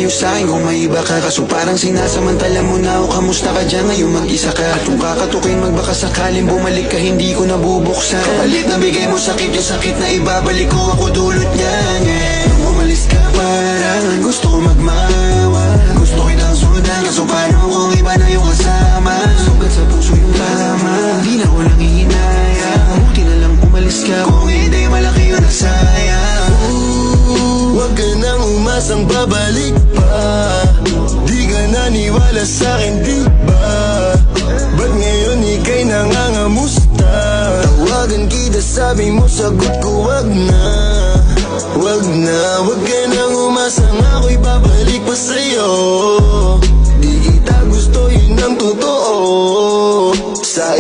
tayo sa'kin kung may iba ka. Kaso parang sinasamantala mo na ako. Kamusta ka dyan ngayon mag-isa ka? At kung kakatukin magbaka sakaling bumalik ka, hindi ko nabubuksan. Kapalit na bigay mo sakit, yung sakit na ibabalik ko, ako dulot niyan, yeah. Nung umalis ka parang gusto ko magmawa. Gusto kitang sundan, kaso paano kung iba na yung kasama? Sugat sa puso yung tama, di na ko lang ihinaya. Buti na lang umalis ka, kung hindi malaki yun na sayang. Huwag ka nang umasang babalik pa. Di ka naniwala sa'kin, di ba? Ba't ngayon ika'y nangangamusta? Tawagan kita, sabi mo sagot ko wag na. Wag na, wag ka nang umasang ako'y babalik pa sa'yo. Di kita gusto, yun ang totoo. Sa